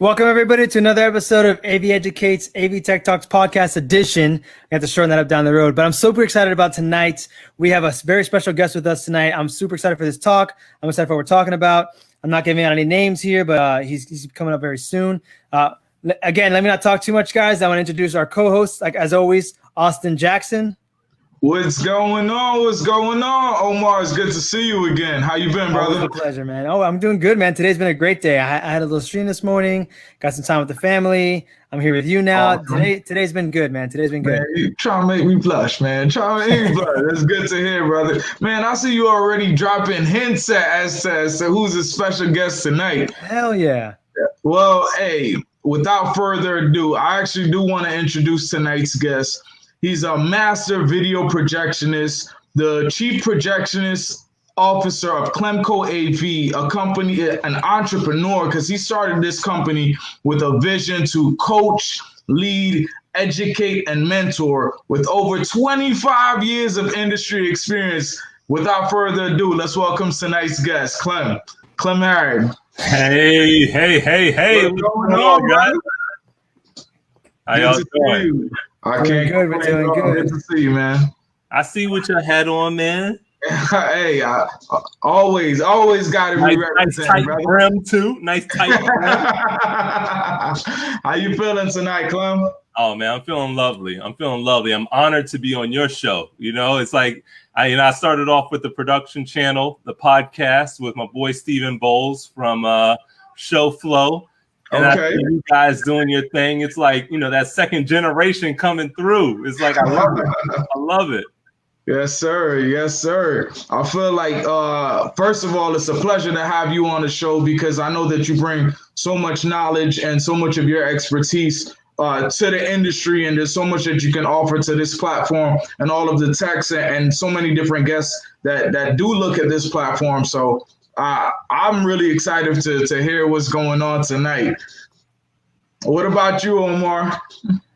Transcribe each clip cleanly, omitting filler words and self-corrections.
Welcome, everybody, to another episode of AV Educates, AV Tech Talks Podcast Edition. I have to shorten that up down the road, but I'm super excited about tonight. We have a very special guest with us tonight. I'm super excited for this talk. I'm excited for what we're talking about. I'm not giving out any names here, but he's coming up very soon. Again, let me not talk too much, guys. I want to introduce our co-host, like as always, Austin Jackson. What's going on? What's going on? Omar, it's good to see you again. How you been, brother? Always a pleasure, man. Oh, I'm doing good, man. Today's been a great day. I had a little stream this morning, got some time with the family. I'm here with you now. Today's been good, man. Today's been good. Man, you trying to make me blush, man. Trying to make me blush. That's good to hear, brother. Man, I see you already dropping hints as to who's a special guest tonight. Hell yeah. Well, hey, without further ado, I actually do want to introduce tonight's guest. He's a master video projectionist, the chief projectionist officer of CLEMCO.AV, a company, an entrepreneur, because he started this company with a vision to coach, lead, educate, and mentor with over 25 years of industry experience. Without further ado, let's welcome tonight's guest, Clem Harrod. Hey. What's going on, guys? How y'all doing? I can't good. We're doing good. Good to see you, man. I see what your hat on, man. Hey, I always got to be represented, nice tight brother. brim too. Nice tight brim. How you feeling tonight, Clem? Oh man, I'm feeling lovely. I'm honored to be on your show. You know, it's like I started off with the production channel, the podcast with my boy Stephen Bowles from Show Flow. And I see you guys doing your thing. It's like, that second generation coming through. It's like, I love it. I love it. Yes, sir. Yes, sir. I feel like, first of all, it's a pleasure to have you on the show because I know that you bring so much knowledge and so much of your expertise to the industry. And there's so much that you can offer to this platform and all of the techs and so many different guests that do look at this platform. So I'm really excited to hear what's going on tonight. What about you, Omar?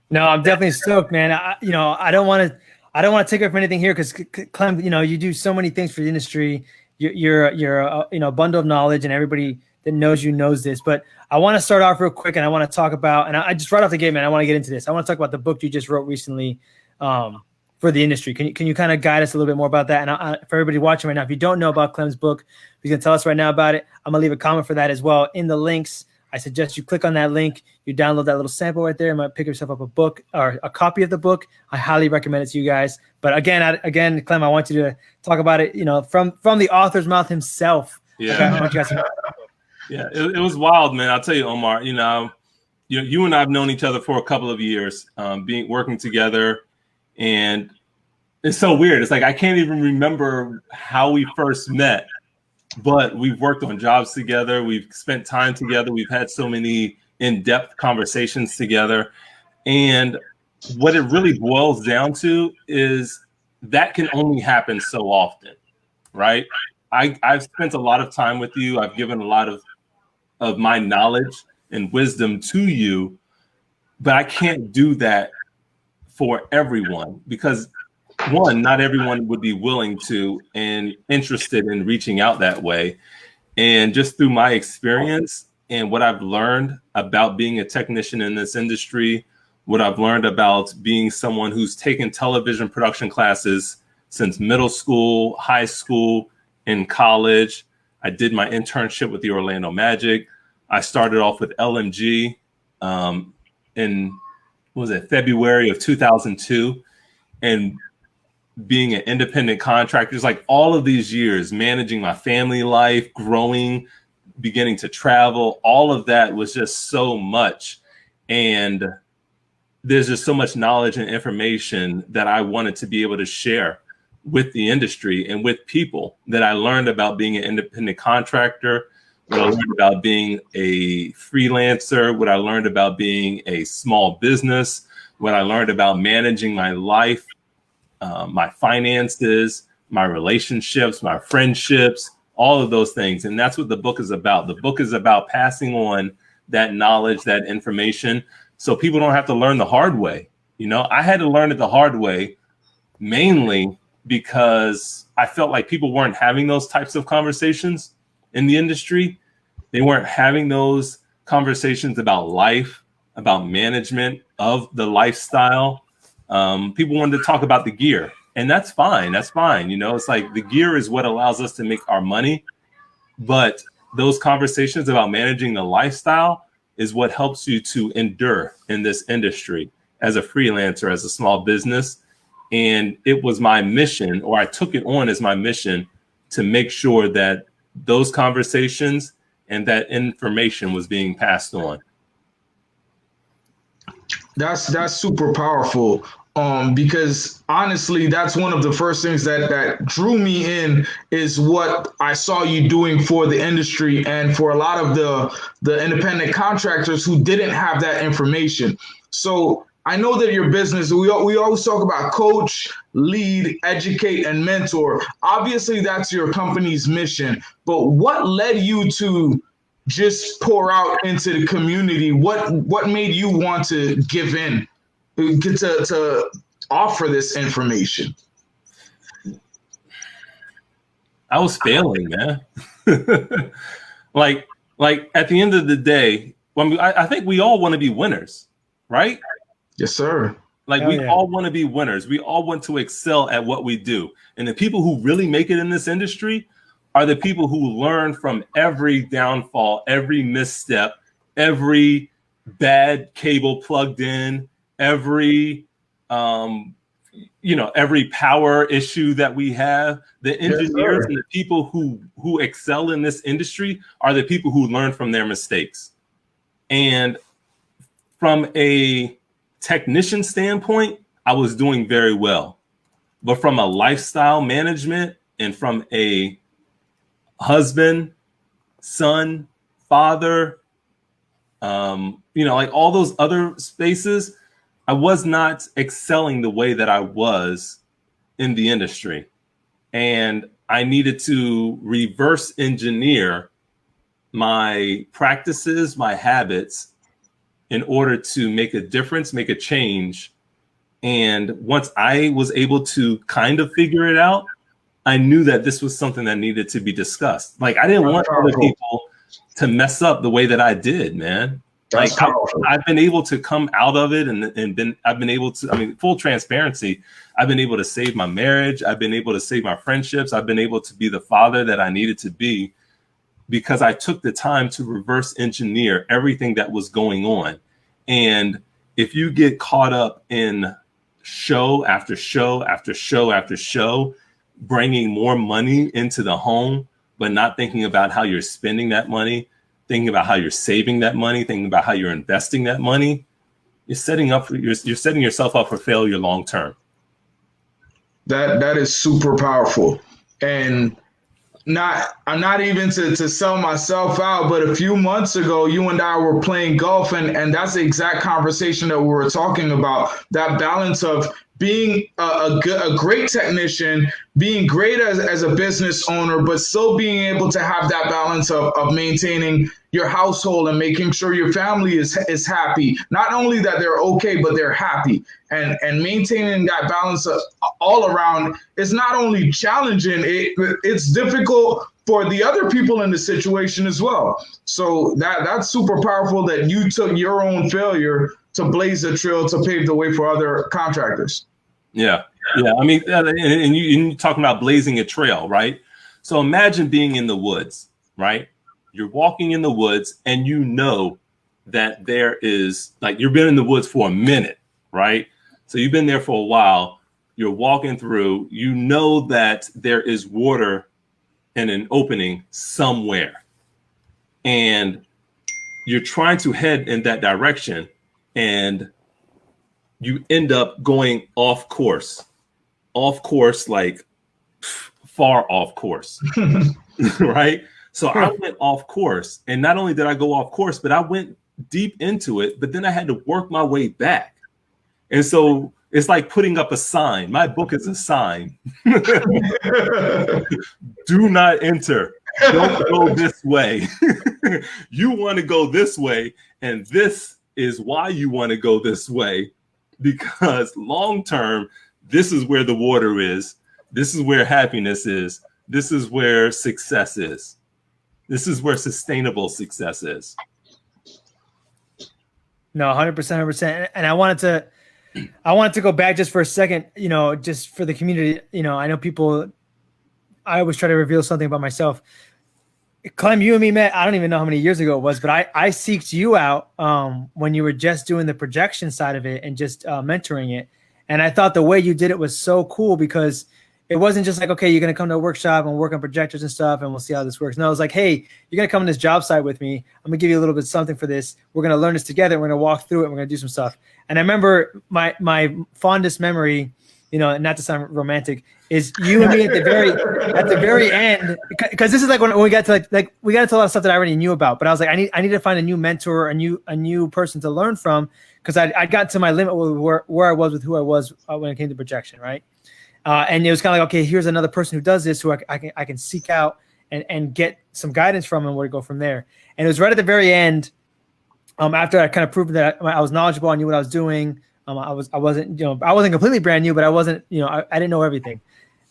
No, I'm definitely stoked, man. I don't want to take away from anything here because Clem, you do so many things for the industry. You're a bundle of knowledge, and everybody that knows you knows this. But I want to start off real quick, and I want to talk about, and I just right off the gate, man, I want to get into this. I want to talk about the book you just wrote recently for the industry. Can you kind of guide us a little bit more about that? And for everybody watching right now, if you don't know about Clem's book, he's going to tell us right now about it. I'm going to leave a comment for that as well in the links. I suggest you click on that link. You download that little sample right there. You might pick yourself up a book or a copy of the book. I highly recommend it to you guys. But again, Clem, I want you to talk about it, from the author's mouth himself. Yeah. Yeah, it was wild, man. I'll tell you, Omar, you and I have known each other for a couple of years, working together. And it's so weird. It's like I can't even remember how we first met, but we've worked on jobs together. We've spent time together. We've had so many in-depth conversations together. And what it really boils down to is that can only happen so often, right? I've spent a lot of time with you. I've given a lot of my knowledge and wisdom to you, but I can't do that for everyone because one, not everyone would be willing to and interested in reaching out that way. And just through my experience and what I've learned about being a technician in this industry, what I've learned about being someone who's taken television production classes since middle school, high school, and college. I did my internship with the Orlando Magic. I started off with LMG in February of 2002. And being an independent contractor, it's like all of these years, managing my family life, growing, beginning to travel, all of that was just so much. And there's just so much knowledge and information that I wanted to be able to share with the industry and with people that I learned about being an independent contractor, what I learned about being a freelancer, what I learned about being a small business, what I learned about managing my life, my finances, my relationships, my friendships, all of those things. And that's what the book is about. The book is about passing on that knowledge, that information, so people don't have to learn the hard way. I had to learn it the hard way, mainly because I felt like people weren't having those types of conversations in the industry. They weren't having those conversations about life, about management of the lifestyle. People wanted to talk about the gear, and that's fine. That's fine. You know, it's like the gear is what allows us to make our money. But those conversations about managing the lifestyle is what helps you to endure in this industry as a freelancer, as a small business. And it was my mission, or I took it on as my mission, to make sure that those conversations and that information was being passed on. That's super powerful. Because honestly, that's one of the first things that drew me in, is what I saw you doing for the industry and for a lot of the independent contractors who didn't have that information. So I know that your business, we always talk about coach, lead, educate, and mentor. Obviously, that's your company's mission. But what led you to just pour out into the community? What made you want to give in, to offer this information? I was failing, man. like at the end of the day, I think we all want to be winners, right? Yes, sir. Like, we all want to be winners. We all want to excel at what we do. And the people who really make it in this industry are the people who learn from every downfall, every misstep, every bad cable plugged in, every every power issue that we have. The engineers and the people who excel in this industry are the people who learn from their mistakes. And from a technician standpoint, I was doing very well. But from a lifestyle management and from a husband, son, father, like all those other spaces, I was not excelling the way that I was in the industry. And I needed to reverse engineer my practices, my habits, in order to make a difference, make a change. And once I was able to kind of figure it out, I knew that this was something that needed to be discussed. Like, I didn't want other people to mess up the way that I did, man. Like, I've been able to come out of it I've been able to, I mean, full transparency, I've been able to save my marriage. I've been able to save my friendships. I've been able to be the father that I needed to be, because I took the time to reverse engineer everything that was going on. And if you get caught up in show after show after show after show, bringing more money into the home, but not thinking about how you're spending that money, thinking about how you're saving that money, thinking about how you're investing that money, you're setting yourself up for failure long term. That is super powerful. And I'm not even to sell myself out, but a few months ago, you and I were playing golf, and that's the exact conversation that we were talking about, that balance of being a great technician, being great as a business owner, but still being able to have that balance of maintaining your household and making sure your family is happy. Not only that they're okay, but they're happy. And maintaining that balance all around is not only challenging, it's difficult for the other people in the situation as well. So that's super powerful that you took your own failure to blaze a trail to pave the way for other contractors. Yeah. I mean, and you're talking about blazing a trail, right? So imagine being in the woods, right? You're walking in the woods and you know that there is, like, you've been in the woods for a minute, right? So you've been there for a while. You're walking through, you know that there is water in an opening somewhere. And you're trying to head in that direction, and you end up going off course, like far off course, right? So I went off course, and not only did I go off course, but I went deep into it, but then I had to work my way back. And so it's like putting up a sign. My book is a sign. Do not enter. Don't go this way. You want to go this way, and this is why you want to go this way, because long term, this is where the water is. This is where happiness is. This is where success is. This is where sustainable success is. No, 100%, 100%. And I wanted to go back just for a second, just for the community. I know people, I always try to reveal something about myself. Clem, you and me met, I don't even know how many years ago it was, but I seeked you out when you were just doing the projection side of it and just mentoring it. And I thought the way you did it was so cool because it wasn't just like, okay, you're going to come to a workshop and work on projectors and stuff and we'll see how this works. No, it was like, hey, you're going to come to this job site with me. I'm going to give you a little bit of something for this. We're going to learn this together. We're going to walk through it. And we're going to do some stuff. And I remember my fondest memory, not to sound romantic, is you and me at the very end, because this is like when we got to like we got into a lot of stuff that I already knew about, but I was like, I need to find a new mentor, a new person to learn from, because I got to my limit where I was with who I was when it came to projection, right? And it was kind of like, okay, here's another person who does this, who I can seek out and get some guidance from, and where to go from there. And it was right at the very end, after I kind of proved that I was knowledgeable, I knew what I was doing. I wasn't completely brand new, but I wasn't, I didn't know everything.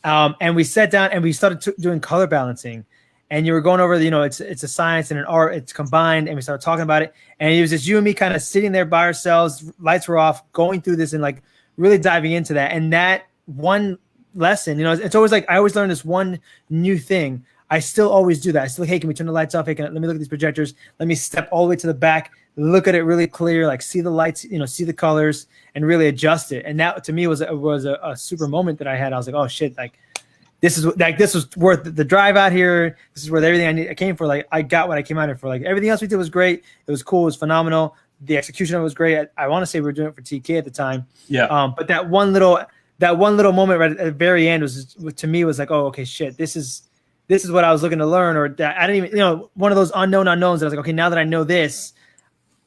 And we sat down and we started doing color balancing, and you were going over it's a science and an art, it's combined. And we started talking about it, and it was just you and me kind of sitting there by ourselves, lights were off, going through this and like really diving into that. And that one lesson, it's always like, I always learn this one new thing. I still always do that. I still, hey, can we turn the lights off? Hey, let me look at these projectors. Let me step all the way to the back, look at it really clear, like see the lights, see the colors, and really adjust it. And that to me was a super moment that I had. I was like, oh shit, this was worth the drive out here. This is worth everything I came for. Like, I got what I came out here for. Like, everything else we did was great. It was cool. It was phenomenal. The execution of it was great. I want to say we were doing it for TK at the time. Yeah. But that one little moment right at the very end was, to me, was like, oh, okay, shit, this is what I was looking to learn, or that I didn't even, one of those unknown unknowns that I was like, okay, now that I know this,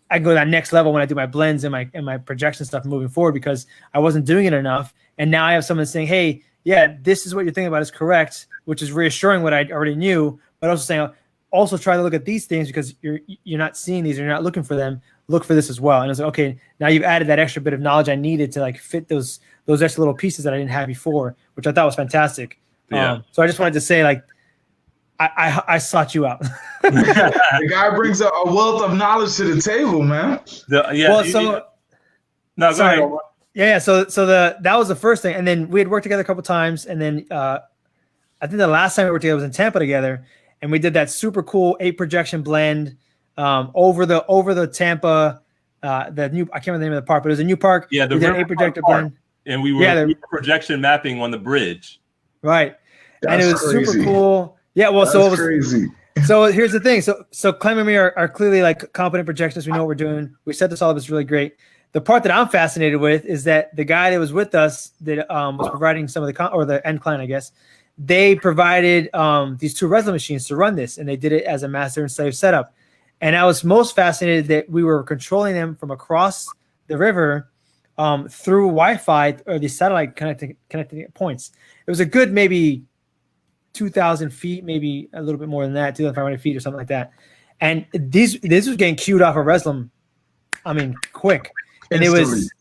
I can go to that next level when I do my blends and my projection stuff moving forward, because I wasn't doing it enough. And now I have someone saying, hey, yeah, this is what you're thinking about is correct, which is reassuring what I already knew, but also saying, also try to look at these things because you're not seeing these, or you're not looking for them. Look for this as well. And I was like, okay, now you've added that extra bit of knowledge I needed to like fit those extra little pieces that I didn't have before, which I thought was fantastic. Yeah. So I just wanted to say, like, I sought you out. The guy brings a wealth of knowledge to the table, man. Go ahead. Yeah. So that was the first thing, and then we had worked together a couple times, and then I think the last time we worked together was in Tampa together, and we did that super cool 8 projection blend over the Tampa, the new, I can't remember the name of the park, but it was a new park. Yeah, we did 8 projector blend, and we were projection mapping on the bridge. Right. That's and it was crazy. Super cool. Yeah, well, so it was crazy. So here's the thing. So Clem and me are clearly like competent projectionists. We know what we're doing. We set this all up. It's really great. The part that I'm fascinated with is that the guy that was with us that was providing some of the end client, I guess, they provided these 2 Resla machines to run this, and they did it as a master and slave setup. And I was most fascinated that we were controlling them from across the river through Wi-Fi or the satellite connecting points. It was a good maybe 2,000 feet, maybe a little bit more than that, 2,500 feet or something like that. And this was getting queued off of Reslam, I mean, quick. And Instantly. It was,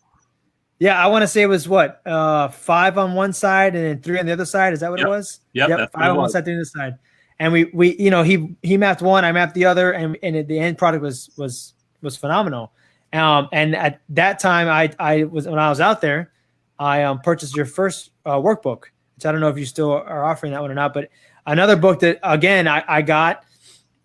yeah, I want to say it was what, 5 on one side and then 3 on the other side. Is that what it was? Yep. 5 on one side, 3 on the other side. And we he mapped one, I mapped the other, and the end product was phenomenal. And at that time, when I was out there, I purchased your first workbook, which I don't know if you still are offering that one or not, but another book that, again, I got,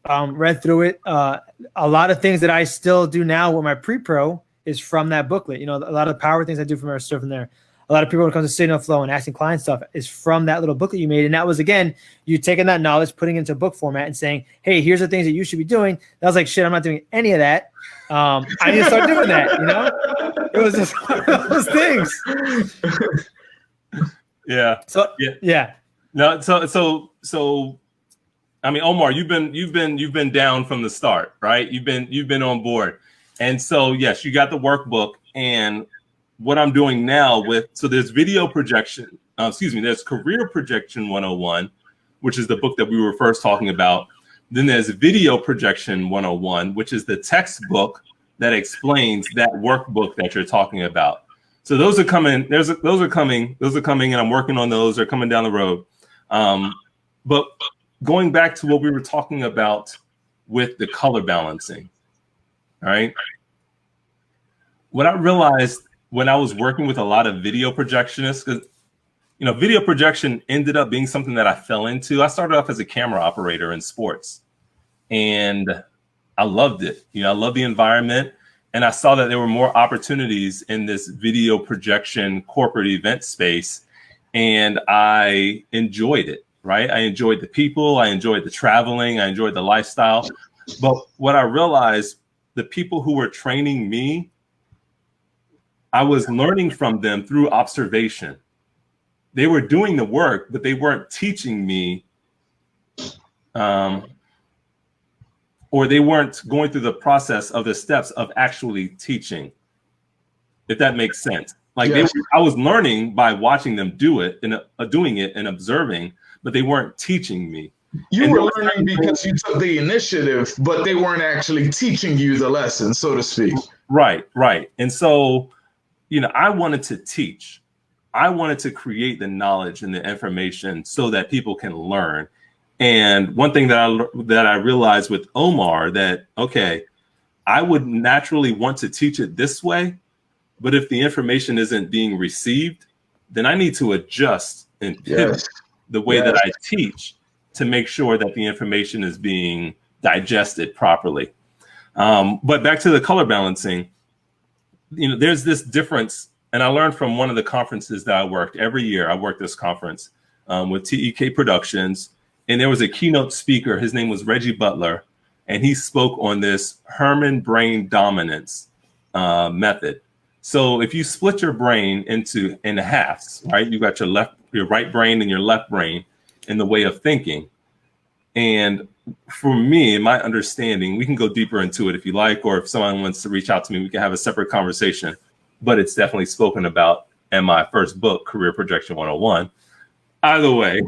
read through it. A lot of things that I still do now with my pre-pro is from that booklet. A lot of the power things I do from there. A lot of people when it comes to signal flow and asking client stuff is from that little booklet you made. And that was, again, you taking that knowledge, putting it into book format and saying, hey, here's the things that you should be doing. That was like, shit, I'm not doing any of that. I need to start doing that, It was just one of those things. Yeah. So yeah. No. So. I mean, Omar, you've been down from the start, right? You've been on board, and so yes, you got the workbook. And what I'm doing now there's video projection. There's Career Projection 101, which is the book that we were first talking about. Then there's Video Projection 101, which is the textbook that explains that workbook that you're talking about. So those are coming. Those are coming, and I'm working on those. They're coming down the road. But going back to what we were talking about with the color balancing, all right? what I realized when I was working with a lot of video projectionists, because video projection ended up being something that I fell into. I started off as a camera operator in sports, and I loved it. I love the environment, and I saw that there were more opportunities in this video projection corporate event space, and I enjoyed it. Right? I enjoyed the people, I enjoyed the traveling, I enjoyed the lifestyle. But what I realized, the people who were training me, I was learning from them through observation. They were doing the work, but they weren't teaching me, or they weren't going through the process of the steps of actually teaching, if that makes sense. Like Yes. I was learning by watching them do it and doing it and observing, but they weren't teaching me. You were learning because you took the initiative, but they weren't actually teaching you the lesson, so to speak. Right. And so, I wanted to teach. I wanted to create the knowledge and the information so that people can learn. And one thing that I realized with Omar, that, okay, I would naturally want to teach it this way, but if the information isn't being received, then I need to adjust and pivot the way that I teach to make sure that the information is being digested properly. But back to the color balancing, there's this difference. And I learned from one of the conferences that I worked every year. I worked this conference with TEK Productions, and there was a keynote speaker. His name was Reggie Butler, and he spoke on this Herman brain dominance method. So if you split your brain into halves, right? You got your right brain and your left brain in the way of thinking. And for me, in my understanding, we can go deeper into it if you like, or if someone wants to reach out to me, we can have a separate conversation. But it's definitely spoken about in my first book, Career Projection 101. Either way,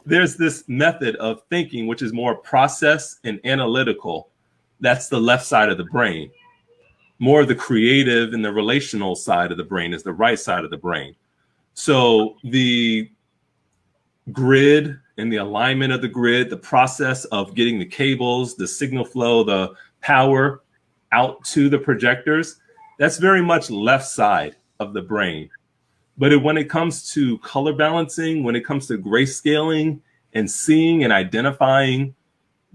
there's this method of thinking, which is more process and analytical. That's the left side of the brain. More of the creative and the relational side of the brain is the right side of the brain. So the grid and the alignment of the grid, the process of getting the cables, the signal flow, the power out to the projectors, that's very much left side of the brain. But when it comes to color balancing, when it comes to grayscaling and seeing and identifying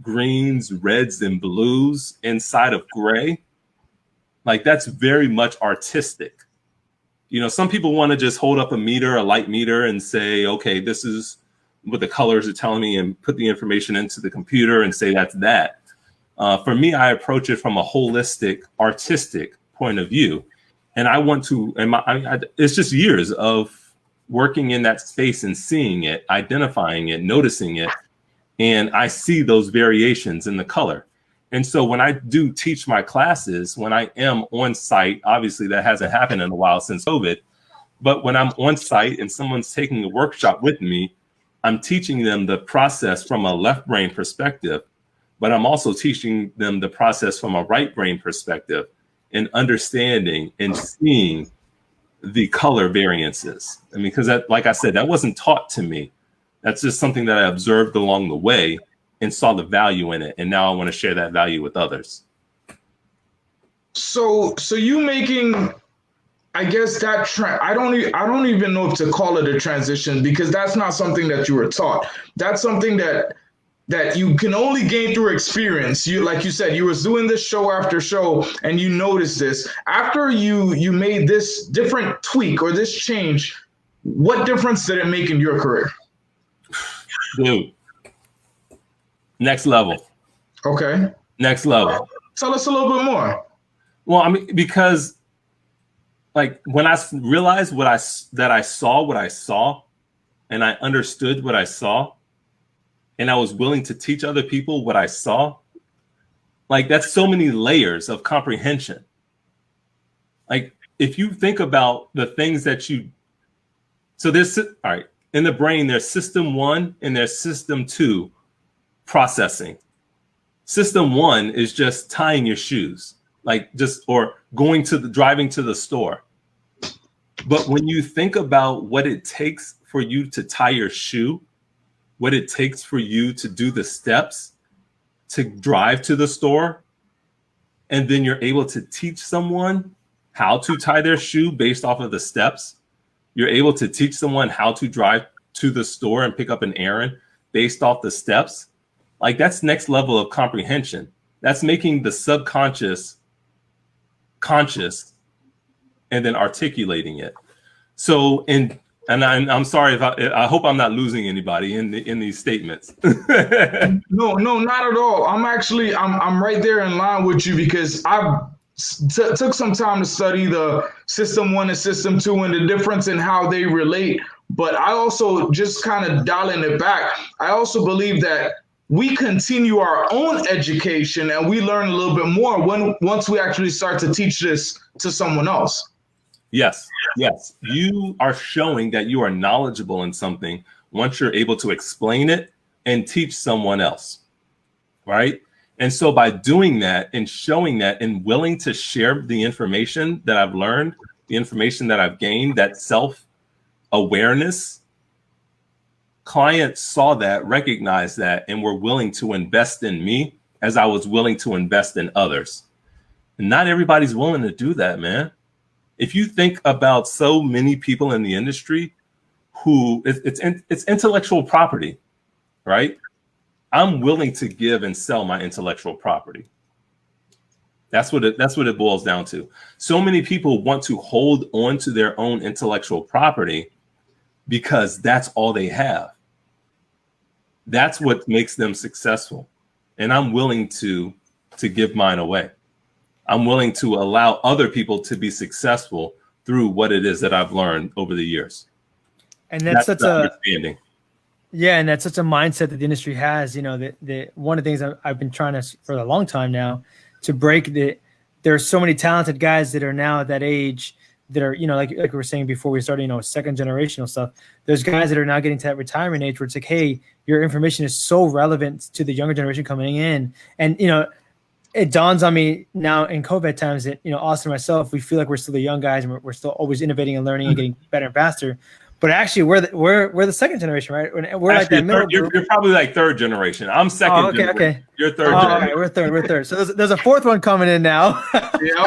greens, reds, and blues inside of gray, like that's very much artistic. Some people want to just hold up a light meter, and say, okay, this is what the colors are telling me, and put the information into the computer and say that's that. For me, I approach it from a holistic, artistic point of view. And I want to, it's just years of working in that space and seeing it, identifying it, noticing it. And I see those variations in the color. And so when I do teach my classes, when I am on site, obviously that hasn't happened in a while since COVID, but when I'm on site and someone's taking a workshop with me, I'm teaching them the process from a left brain perspective, but I'm also teaching them the process from a right brain perspective, and understanding and seeing the color variances. I mean, because that, like I said, that wasn't taught to me. That's just something that I observed along the way and saw the value in it. And now I want to share that value with others. So you making, I guess that I don't even know if to call it a transition, because that's not something that you were taught. That's something that you can only gain through experience. You, like you said, you was doing this show after show, and you noticed this. After you made this different tweak or this change, what difference did it make in your career? Dude, next level. Okay. Next level. Tell us a little bit more. Well, I mean, because like when I realized that I saw what I saw, and I understood what I saw, and I was willing to teach other people what I saw, like that's so many layers of comprehension. Like if you think about the things that so there's, all right, in the brain, there's system 1 and there's system 2 processing. System 1 is just tying your shoes, or driving to the store. But when you think about what it takes for you to tie your shoe, what it takes for you to do the steps to drive to the store, and then you're able to teach someone how to tie their shoe based off of the steps. You're able to teach someone how to drive to the store and pick up an errand based off the steps. Like, that's next level of comprehension. That's making the subconscious conscious and then articulating it. So, and I'm sorry if I hope I'm not losing anybody in these statements. No, not at all. I'm right there in line with you, because I've took some time to study the System 1 and System 2 and the difference in how they relate. But I also, just kind of dialing it back, I also believe that we continue our own education and we learn a little bit more once we actually start to teach this to someone else. Yes. You are showing that you are knowledgeable in something once you're able to explain it and teach someone else, right? And so by doing that and showing that and willing to share the information that I've learned, the information that I've gained, that self-awareness, clients saw that, recognized that, and were willing to invest in me as I was willing to invest in others. And not everybody's willing to do that, man. If you think about so many people in the industry who it's intellectual property, right? I'm willing to give and sell my intellectual property. That's what it boils down to. So many people want to hold on to their own intellectual property because that's all they have. That's what makes them successful. And I'm willing to give mine away. I'm willing to allow other people to be successful through what it is that I've learned over the years. And that's such a understanding. Yeah, and that's such a mindset that the industry has. You know, that one of the things I've been trying to, for a long time now, to break that. There are so many talented guys that are now at that age that are, you know, like we were saying before we started, you know, second generational stuff. There's guys that are now getting to that retirement age where it's like, hey, your information is so relevant to the younger generation coming in. And, you know, it dawns on me now in COVID times that, you know, Austin and myself, we feel like we're still the young guys and we're still always innovating and learning and getting better and faster. But actually, we're the second generation, right? We're actually, like that middle group. You're probably like third generation. I'm second. Oh, okay, generation. Okay. You're third. Generation. Okay, we're third. So there's a fourth one coming in now. Yeah.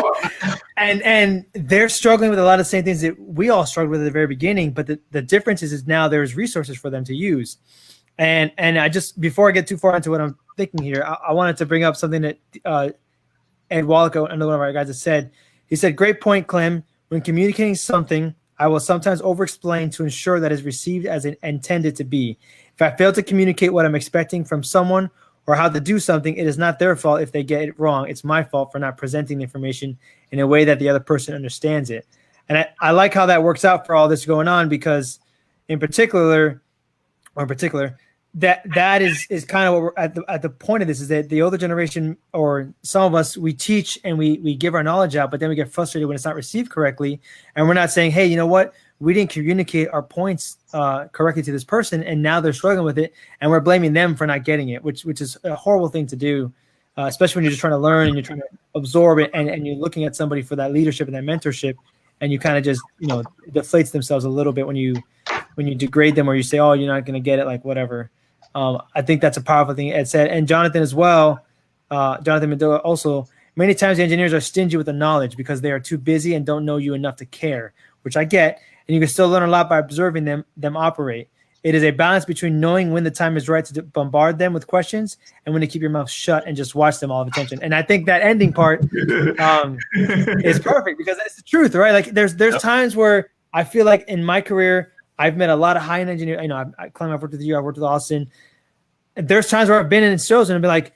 And they're struggling with a lot of the same things that we all struggled with at the very beginning. But the difference is now there's resources for them to use. And I just, before I get too far into what I'm thinking here, I wanted to bring up something that Ed Wallaco, another one of our guys, has said. He said, "Great point, Clem. When communicating something, I will sometimes over-explain to ensure that it's received as it intended to be. If I fail to communicate what I'm expecting from someone or how to do something, it is not their fault if they get it wrong. It's my fault for not presenting the information in a way that the other person understands it." And I like how that works out for all this going on, because in particular, that is kind of what we're at the point of this, is that the older generation, or some of us, we teach and we give our knowledge out, but then we get frustrated when it's not received correctly. And we're not saying, hey, you know what? We didn't communicate our points correctly to this person, and now they're struggling with it, and we're blaming them for not getting it, which is a horrible thing to do, especially when you're just trying to learn and you're trying to absorb it, and you're looking at somebody for that leadership and that mentorship, and you kind of just, you know, deflates themselves a little bit when you degrade them, or you say, oh, you're not going to get it, like whatever. I think that's a powerful thing Ed said. And Jonathan as well, Jonathan Mendoza also, many times the engineers are stingy with the knowledge because they are too busy and don't know you enough to care, which I get. And you can still learn a lot by observing them operate. It is a balance between knowing when the time is right to bombard them with questions and when to keep your mouth shut and just watch them all have attention. And I think that ending part is perfect, because that's the truth, right? Like there's times where I feel like in my career, I've met a lot of high-end engineers. You know, Clem, I've worked with you, I've worked with Austin. There's times where I've been in shows and I've been like,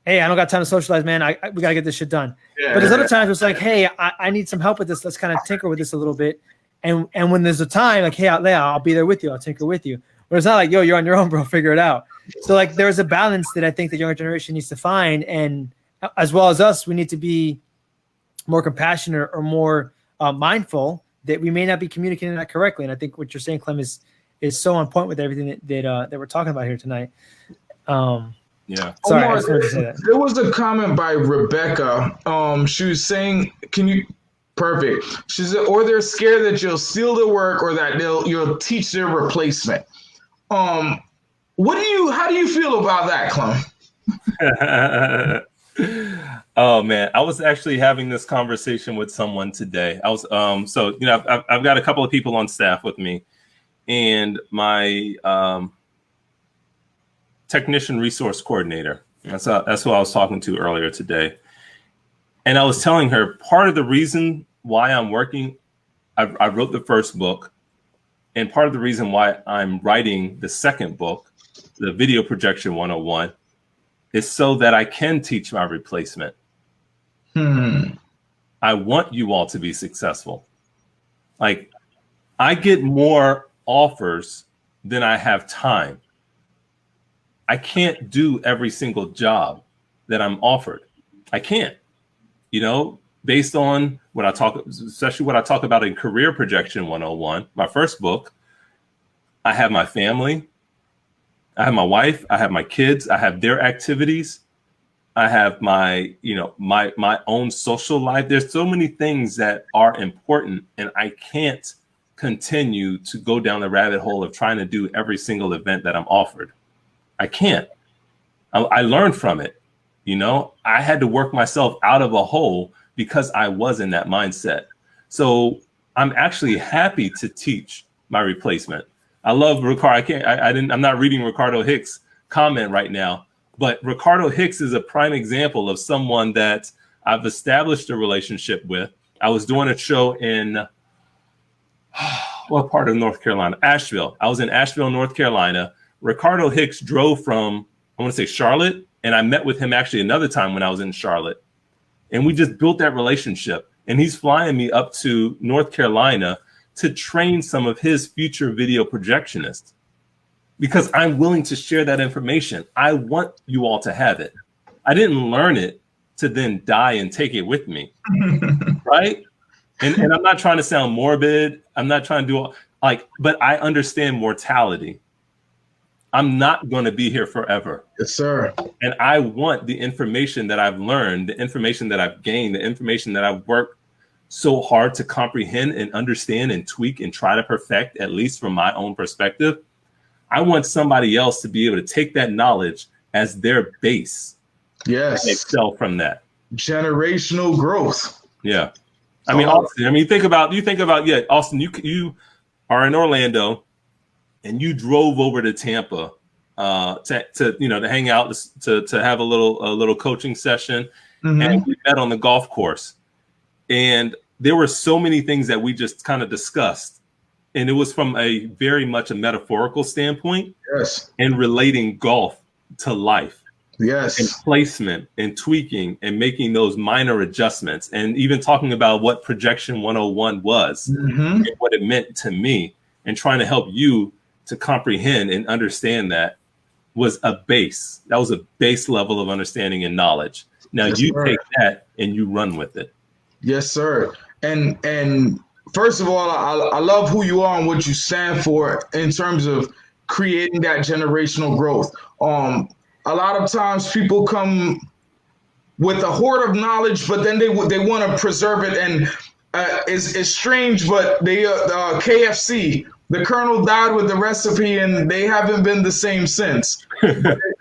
hey, I don't got time to socialize, man. We got to get this shit done. Yeah, but there's other times where it's like, hey, I need some help with this. Let's kind of tinker with this a little bit. And when there's a time, like, hey, I'll be there with you. I'll tinker with you. But it's not like, yo, you're on your own, bro. Figure it out. So, like, there's a balance that I think the younger generation needs to find. And as well as us, we need to be more compassionate or more mindful that we may not be communicating that correctly. And I think what you're saying, Clem, is so on point with everything that we're talking about here tonight. Yeah. Sorry, Omar, I just wanted to say that. There was a comment by Rebecca. She was saying, perfect. She said, or they're scared that you'll steal their work or that you'll teach their replacement. How do you feel about that, Clem? Oh man, I was actually having this conversation with someone today. I was so you know I've got a couple of people on staff with me, and my technician resource coordinator. That's who I was talking to earlier today, and I was telling her part of the reason why I'm working. I wrote the first book, and part of the reason why I'm writing the second book, the Video Projection 101, is so that I can teach my replacement. I want you all to be successful. Like, I get more offers than I have time. I can't do every single job that I'm offered. I can't, you know, based on what I talk, especially what I talk about in Career Projection 101, my first book. I have my family, I have my wife, I have my kids, I have their activities. I have my, you know, my own social life. There's so many things that are important, and I can't continue to go down the rabbit hole of trying to do every single event that I'm offered. I can't. I learned from it. You know, I had to work myself out of a hole because I was in that mindset. So I'm actually happy to teach my replacement. I love Ricardo. I'm not reading Ricardo Hicks' comment right now. But Ricardo Hicks is a prime example of someone that I've established a relationship with. I was doing a show in what part of North Carolina? Asheville. I was in Asheville, North Carolina. Ricardo Hicks drove from, I want to say Charlotte, and I met with him actually another time when I was in Charlotte. And we just built that relationship. And he's flying me up to North Carolina to train some of his future video projectionists, because I'm willing to share that information. I want you all to have it. I didn't learn it to then die and take it with me, right? And I'm not trying to sound morbid. I'm not trying to do but I understand mortality. I'm not going to be here forever. Yes, sir. And I want the information that I've learned, the information that I've gained, the information that I've worked so hard to comprehend and understand and tweak and try to perfect, at least from my own perspective. I want somebody else to be able to take that knowledge as their base. Yes. And excel from that. Generational growth. Yeah. I mean, Austin, you think about, Austin, you are in Orlando and you drove over to Tampa to hang out, to have a little coaching session. Mm-hmm. And we met on the golf course. And there were so many things that we just kind of discussed. And it was from a very much a metaphorical standpoint. Yes. And relating golf to life. Yes. And placement and tweaking and making those minor adjustments, and even talking about what Projection 101 was, mm-hmm. and what it meant to me, and trying to help you to comprehend and understand that was a base. That was a base level of understanding and knowledge. Now yes, you sir. Take that and you run with it. Yes, sir. And first of all, I love who you are and what you stand for in terms of creating that generational growth. A lot of times people come with a hoard of knowledge, but then they want to preserve it. And it's strange, but KFC, the Colonel died with the recipe and they haven't been the same since.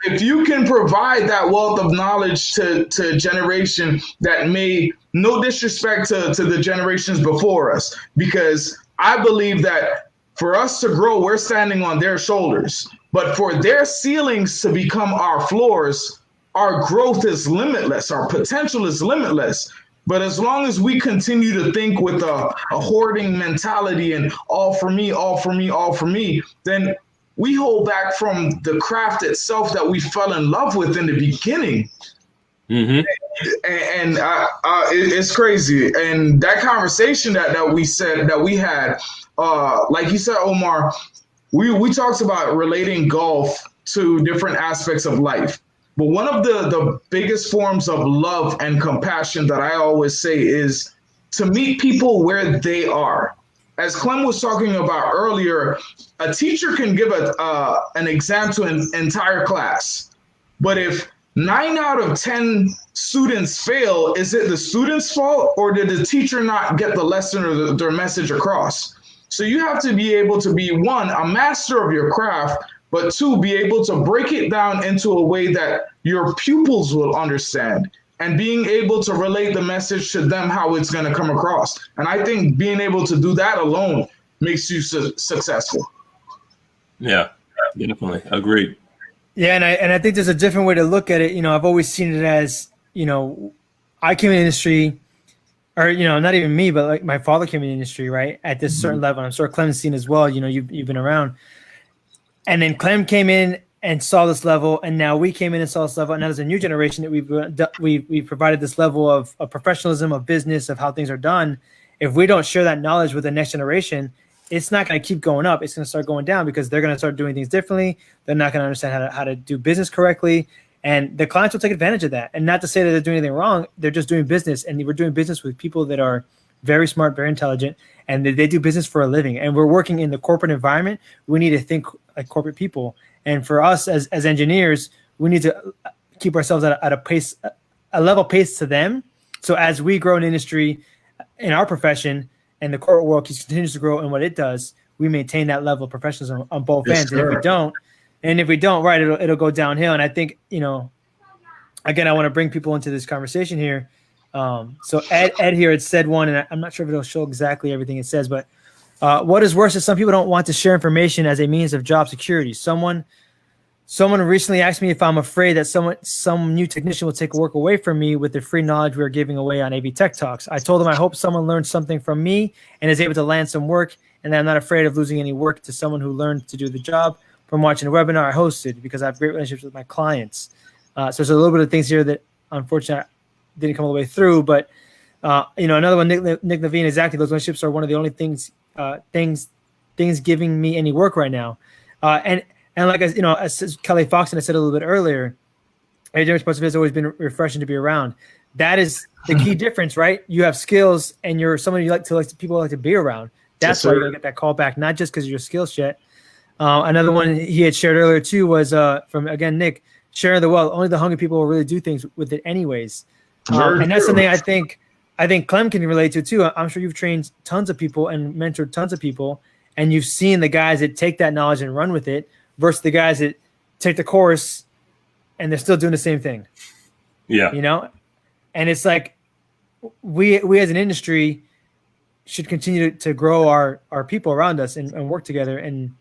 If you can provide that wealth of knowledge to a generation that may, no disrespect to the generations before us, because I believe that for us to grow, we're standing on their shoulders. But for their ceilings to become our floors, our growth is limitless. Our potential is limitless. But as long as we continue to think with a hoarding mentality and all for me, all for me, all for me, then we hold back from the craft itself that we fell in love with in the beginning. Mm-hmm. And it's crazy. And that conversation that we had, like you said, Omar, we talked about relating golf to different aspects of life. But one of the biggest forms of love and compassion that I always say is to meet people where they are. As Clem was talking about earlier, a teacher can give an exam to an entire class. But if 9 out of 10 students fail, is it the student's fault, or did the teacher not get the lesson or their message across? So you have to be able to be, one, a master of your craft, but two, be able to break it down into a way that your pupils will understand. and being able to relate the message to them how it's going to come across. And I think being able to do that alone makes you successful. Yeah, definitely. Agreed. Yeah, and I think there's a different way to look at it. You know, I've always seen it as, you know, I came in the industry, or, you know, not even me, but like my father came in the industry, right, at this certain level. I'm sure Clem's seen as well. You know, you've been around. And then Clem came in and saw this level, and now we came in and saw this level. And now there's a new generation that we've provided this level of professionalism, of business, of how things are done. If we don't share that knowledge with the next generation, it's not going to keep going up. It's going to start going down because they're going to start doing things differently. They're not going to understand how to do business correctly. And the clients will take advantage of that. And not to say that they're doing anything wrong. They're just doing business. And we're doing business with people that are very smart, very intelligent, and they do business for a living. And we're working in the corporate environment. We need to think like corporate people. And for us as engineers, we need to keep ourselves at a pace, a level pace to them. So as we grow in industry, in our profession, and the corporate world continues to grow in what it does, we maintain that level of professionalism on both ends. And if we don't, right, it'll go downhill. And I think, you know, again, I want to bring people into this conversation here. So Ed here had said one, and I'm not sure if it'll show exactly everything it says, but what is worse is some people don't want to share information as a means of job security. Someone recently asked me if I'm afraid that some new technician will take work away from me with the free knowledge we are giving away on AV Tech Talks. I told them I hope someone learns something from me and is able to land some work, and that I'm not afraid of losing any work to someone who learned to do the job from watching a webinar I hosted, because I have great relationships with my clients. So there's a little bit of things here that unfortunately didn't come all the way through, but you know, another one, Nick Levine, exactly. Those relationships are one of the only things giving me any work right now. And like, you know, as Kelly Fox and I said a little bit earlier, engineering responsibility has always been refreshing to be around. That is the key difference, right? You have skills, and you're someone people like to be around. That's why you're gonna get that call back, not just because of your skill set. Another one he had shared earlier too was from, again, Nick, sharing the wealth. Only the hungry people will really do things with it anyways. And that's something I think Clem can relate to too. I'm sure you've trained tons of people and mentored tons of people, and you've seen the guys that take that knowledge and run with it versus the guys that take the course and they're still doing the same thing. Yeah. You know? And it's like we as an industry should continue to grow our people around us and work together. And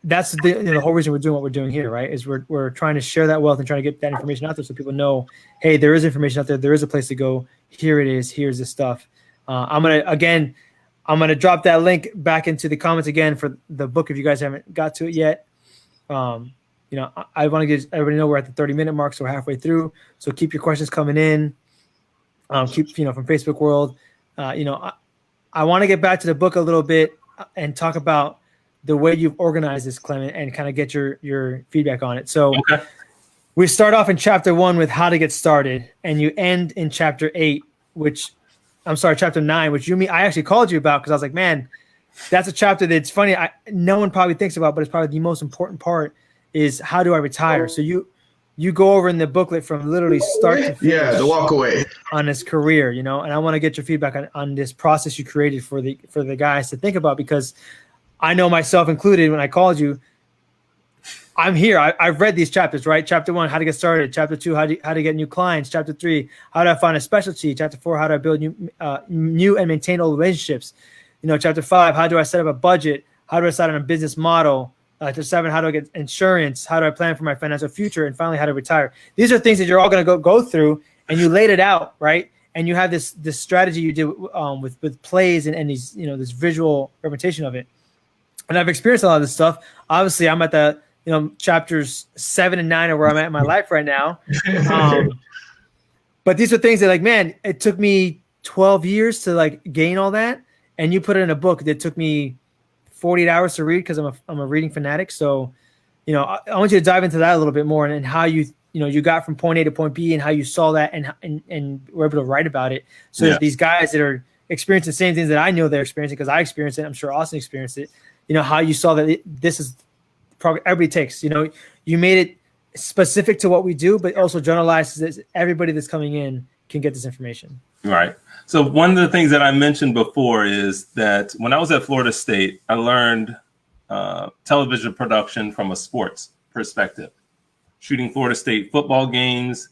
that's the whole reason we're doing what we're doing here, right? Is we're trying to share that wealth and trying to get that information out there so people know, hey, there is information out there. There is a place to go. Here it is. Here's the stuff. I'm gonna drop that link back into the comments again for the book if you guys haven't got to it yet. You know, I want to get everybody know we're at the 30-minute mark, so we're halfway through. So keep your questions coming in. Keep, you know, from Facebook world. You know, I want to get back to the book a little bit and talk about the way you've organized this, Clem, and kind of get your feedback on it. So we start off in chapter 1 with how to get started, and you end in chapter 9, which I actually called you about because I was like, man, that's a chapter that's funny. No one probably thinks about, but it's probably the most important part is how do I retire? So you go over in the booklet from literally start to finish the walk away on his career, you know, and I want to get your feedback on this process you created for the guys to think about, because I know myself included, when I called you, I'm here. I've read these chapters, right? Chapter 1, how to get started. Chapter 2, how to get new clients. Chapter 3, how do I find a specialty. Chapter 4, how do I build new and maintain old relationships. You know, chapter 5, how do I set up a budget? How do I decide on a business model? Chapter 7, how do I get insurance? How do I plan for my financial future? And finally, how to retire. These are things that you're all going to go through, and you laid it out, right? And you have this strategy you did with plays and these, you know, this visual representation of it. And I've experienced a lot of this stuff. Obviously, I'm at the, you know, chapters 7 and 9 are where I'm at in my life right now. But these are things that, like, man, it took me 12 years to like gain all that. And you put it in a book that took me 48 hours to read because I'm a reading fanatic. So, you know, I want you to dive into that a little bit more and how you got from point A to point B and how you saw that and were able to write about it. So that these guys that are experiencing the same things that I know they're experiencing, because I experienced it, I'm sure Austin experienced it, you know, how you saw that this is probably everybody takes, you know, you made it specific to what we do, but also generalized that everybody that's coming in can get this information. Right. So one of the things that I mentioned before is that when I was at Florida State, I learned television production from a sports perspective, shooting Florida State football games,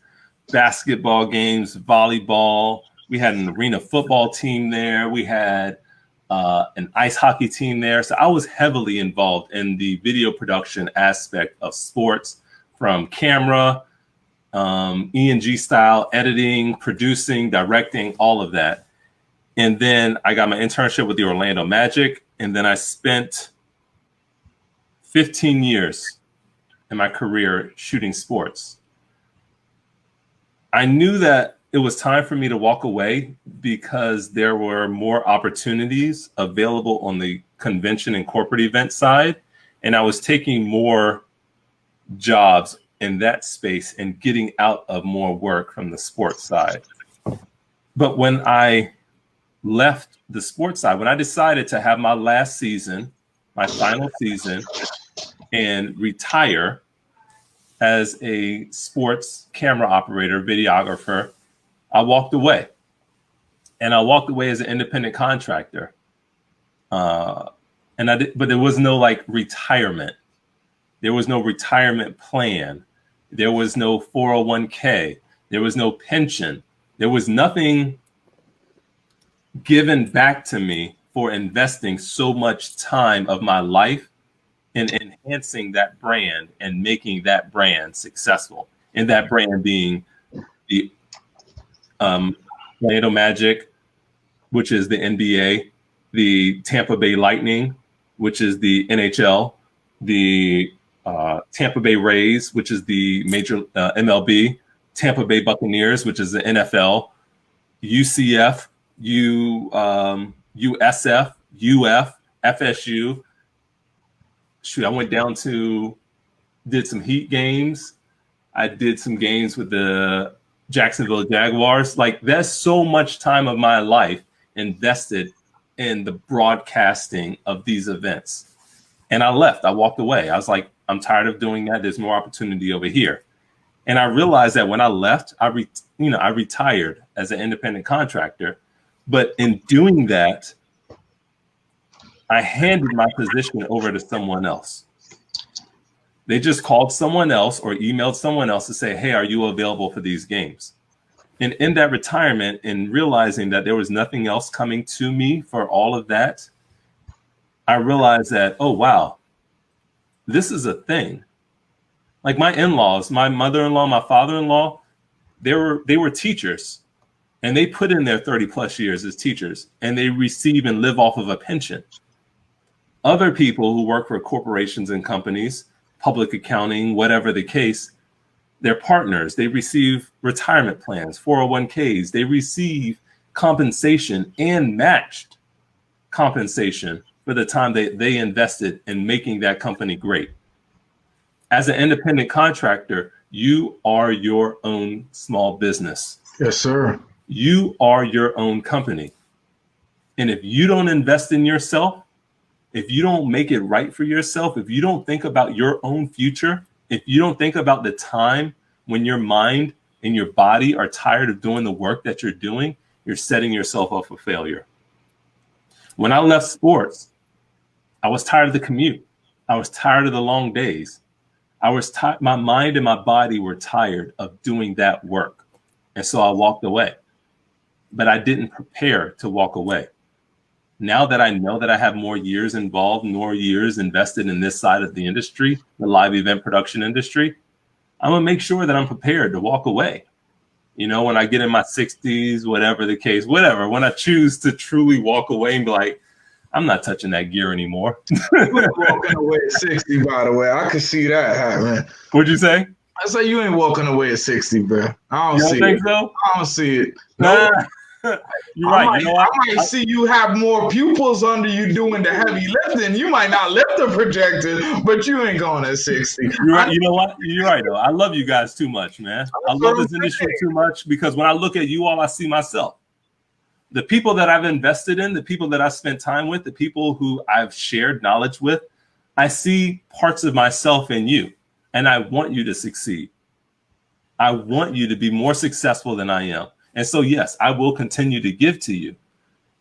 basketball games, volleyball. We had an arena football team there. We had an ice hockey team there. So I was heavily involved in the video production aspect of sports, from camera, E&G style, editing, producing, directing, all of that. And then I got my internship with the Orlando Magic. And then I spent 15 years in my career shooting sports. I knew that it was time for me to walk away because there were more opportunities available on the convention and corporate event side. And I was taking more jobs in that space and getting out of more work from the sports side. But when I left the sports side, when I decided to have my last season, my final season, and retire as a sports camera operator, videographer, I walked away. And I walked away as an independent contractor. But there was no like retirement. There was no retirement plan. There was no 401k. There was no pension. There was nothing given back to me for investing so much time of my life in enhancing that brand and making that brand successful. And that brand being the Orlando Magic, which is the NBA, the Tampa Bay Lightning, which is the NHL, the Tampa Bay Rays, which is the major MLB, Tampa Bay Buccaneers, which is the NFL, UCF, USF, UF, FSU. Shoot, I went down to, did some Heat games. I did some games with the Jacksonville Jaguars. Like, that's so much time of my life invested in the broadcasting of these events. And I left. I walked away. I was like, I'm tired of doing that. There's more opportunity over here. And I realized that when I left, I retired as an independent contractor. But in doing that, I handed my position over to someone else. They just called someone else or emailed someone else to say, hey, are you available for these games? And in that retirement, and realizing that there was nothing else coming to me for all of that, I realized that, oh, wow, this is a thing. Like my in-laws, my mother-in-law, my father-in-law, they were teachers, and they put in their 30 plus years as teachers, and they receive and live off of a pension. Other people who work for corporations and companies, public accounting, whatever the case, they're partners. They receive retirement plans, 401ks. They receive compensation and matched compensation for the time they invested in making that company great. As an independent contractor, you are your own small business. Yes, sir. You are your own company. And if you don't invest in yourself, if you don't make it right for yourself, if you don't think about your own future, if you don't think about the time when your mind and your body are tired of doing the work that you're doing, you're setting yourself up for failure. When I left sports, I was tired of the commute. I was tired of the long days. My mind and my body were tired of doing that work. And so I walked away. But I didn't prepare to walk away. Now that I know that I have more years involved, more years invested in this side of the industry, the live event production industry, I'm going to make sure that I'm prepared to walk away. You know, when I get in my 60s, whatever the case, whatever, when I choose to truly walk away and be like, I'm not touching that gear anymore. Walking away at 60, by the way. I could see that happening. What'd you say? I say you ain't walking away at 60, bro. I don't see think it. so? I don't see it. Nah. You're right. I might see you have more pupils under you doing the heavy lifting. You might not lift the projector, but you ain't going at 60. You're right. You know what? You're right, though. I love you guys too much, man. I love this industry too much because when I look at you all, I see myself. The people that I've invested in, the people that I've spent time with, the people who I've shared knowledge with, I see parts of myself in you, and I want you to succeed. I want you to be more successful than I am. And so, yes, I will continue to give to you.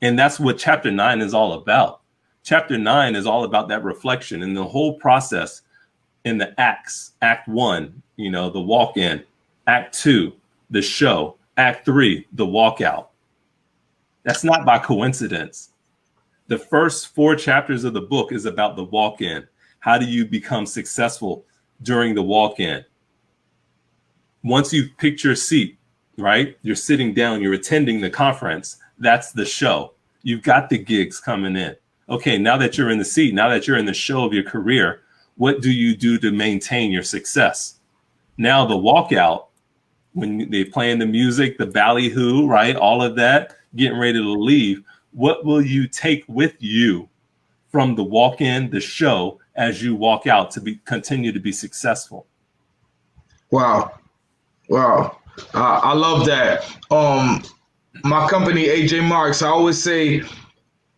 And that's what Chapter 9 is all about. Chapter 9 is all about that reflection and the whole process in the acts. Act 1, you know, the walk-in. Act 2, the show. Act 3, the walkout. That's not by coincidence. The first 4 chapters of the book is about the walk-in. How do you become successful during the walk-in? Once you've picked your seat, right? You're sitting down, you're attending the conference. That's the show. You've got the gigs coming in. Okay, now that you're in the seat, now that you're in the show of your career, what do you do to maintain your success? Now the walkout, when they playing the music, the ballyhoo, right? All of that, getting ready to leave. What will you take with you from the walk-in, the show, as you walk out to continue to be successful? Wow. I love that. My company, AJ Marks, I always say,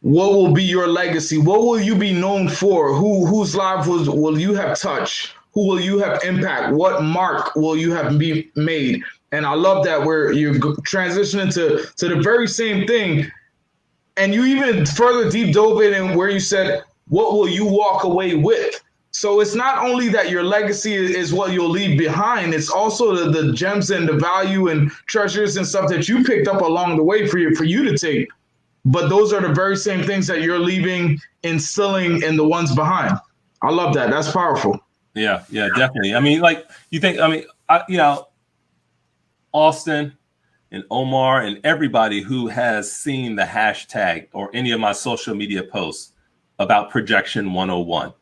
what will be your legacy? What will you be known for? Whose life will you have touched? Who will you have impact? What mark will you have made? And I love that where you're transitioning to the very same thing. And you even further deep dove in where you said, what will you walk away with? So it's not only that your legacy is what you'll leave behind, it's also the gems and the value and treasures and stuff that you picked up along the way for you to take. But those are the very same things that you're leaving, instilling in the ones behind. I love that. That's powerful. Yeah, definitely. I mean, like you think, Austin and Omar and everybody who has seen the hashtag or any of my social media posts about Projection 101,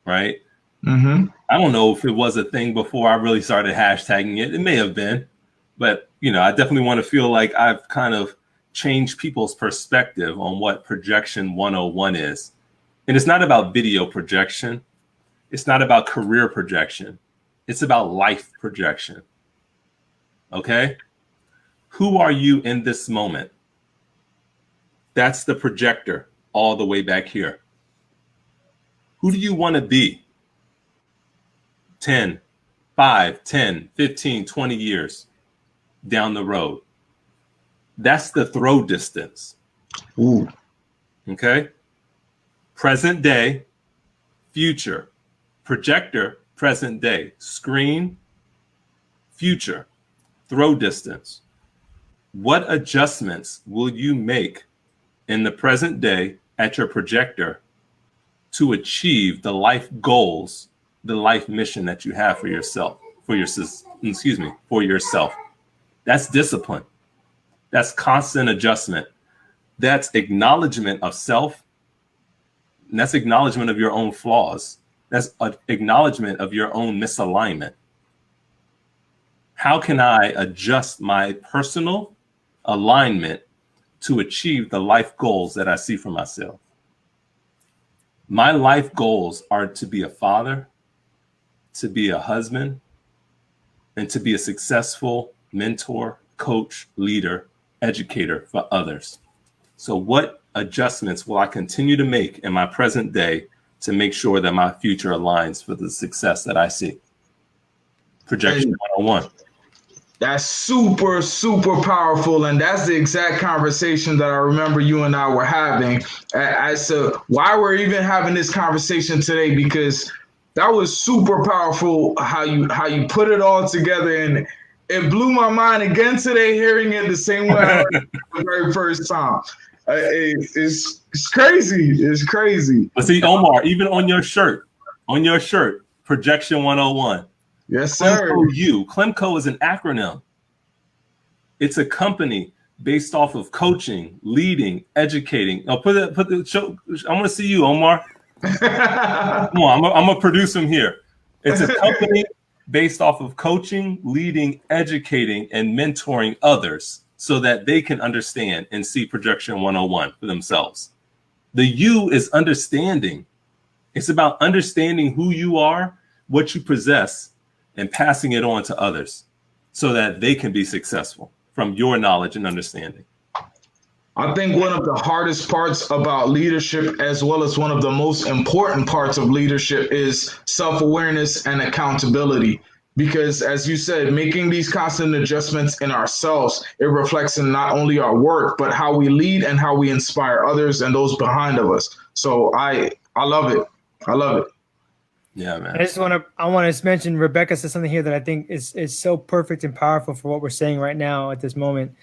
right? Mm-hmm. I don't know if it was a thing before I really started hashtagging it. It may have been, but I definitely want to feel like I've kind of changed people's perspective on what Projection 101 is. And it's not about video projection. It's not about career projection. It's about life projection. Okay? Who are you in this moment? That's the projector all the way back here. Who do you want to be? 5, 10, 15, 20 years down the road. That's the throw distance. Ooh. Okay? Present day, future. Projector, present day. Screen, future. Throw distance. What adjustments will you make in the present day at your projector to achieve the life goals, the life mission that you have for yourself, for yourself? That's discipline. That's constant adjustment. That's acknowledgement of self. And that's acknowledgement of your own flaws. That's an acknowledgement of your own misalignment. How can I adjust my personal alignment to achieve the life goals that I see for myself? My life goals are to be a father, to be a husband, and to be a successful mentor, coach, leader, educator for others. So what adjustments will I continue to make in my present day to make sure that my future aligns for the success that I see? Projection 101. That's super, super powerful. And that's the exact conversation that I remember you and I were having as to why we're even having this conversation today, because that was super powerful how you put it all together. And it blew my mind again today, hearing it the same way I heard it the very first time. It's crazy. It's crazy. But see, Omar, even on your shirt, Projection 101. Yes, sir. CLEMCO.U. CLEMCO is an acronym. It's a company based off of coaching, leading, educating. I'll put the show. I want to see you, Omar. Come on, I'm gonna produce him here. It's a company based off of coaching, leading, educating, and mentoring others so that they can understand and see Projection 101 for themselves. The U is understanding. It's about understanding who you are, what you possess, and passing it on to others so that they can be successful from your knowledge and understanding. I think one of the hardest parts about leadership, as well as one of the most important parts of leadership, is self-awareness and accountability. Because as you said, making these constant adjustments in ourselves, it reflects in not only our work, but how we lead and how we inspire others and those behind of us. So I love it. I love it. Yeah, man. I want to mention Rebecca said something here that I think is so perfect and powerful for what we're saying right now at this moment.